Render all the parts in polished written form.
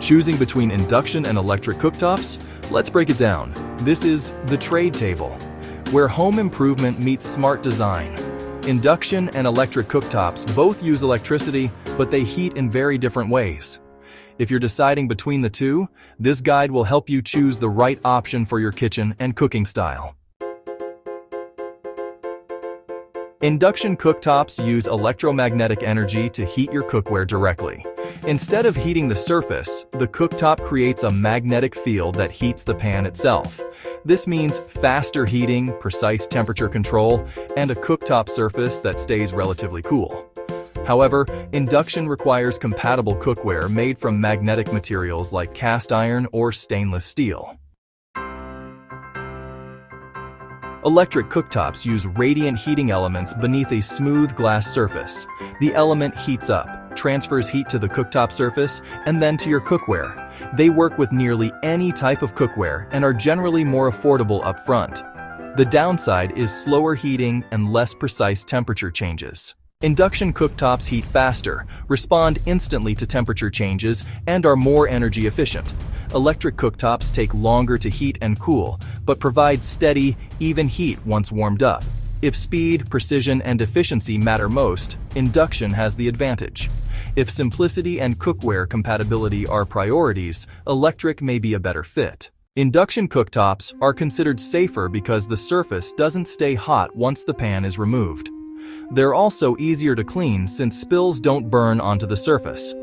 Choosing between induction and electric cooktops? Let's break it down. This is the trade table, where home improvement meets smart design. Induction and electric cooktops both use electricity, but they heat in very different ways. If you're deciding between the two, this guide will help you choose the right option for your kitchen and cooking style. Induction cooktops use electromagnetic energy to heat your cookware directly. Instead of heating the surface, the cooktop creates a magnetic field that heats the pan itself. This means faster heating, precise temperature control, and a cooktop surface that stays relatively cool. However, induction requires compatible cookware made from magnetic materials like cast iron or stainless steel. Electric cooktops use radiant heating elements beneath a smooth glass surface. The element heats up, transfers heat to the cooktop surface, and then to your cookware. They work with nearly any type of cookware and are generally more affordable up front. The downside is slower heating and less precise temperature changes. Induction cooktops heat faster, respond instantly to temperature changes, and are more energy efficient. Electric cooktops take longer to heat and cool, but provide steady, even heat once warmed up. If speed, precision, and efficiency matter most, induction has the advantage. If simplicity and cookware compatibility are priorities, electric may be a better fit. Induction cooktops are considered safer because the surface doesn't stay hot once the pan is removed. They're also easier to clean since spills don't burn onto the surface.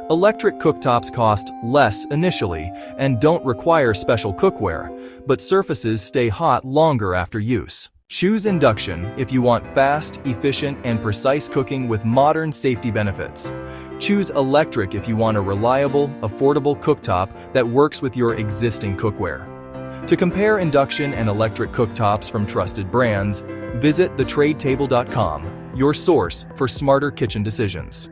Electric cooktops cost less initially and don't require special cookware, but surfaces stay hot longer after use. Choose induction if you want fast, efficient, and precise cooking with modern safety benefits. Choose electric if you want a reliable, affordable cooktop that works with your existing cookware. To compare induction and electric cooktops from trusted brands, visit thetradetable.com, your source for smarter kitchen decisions.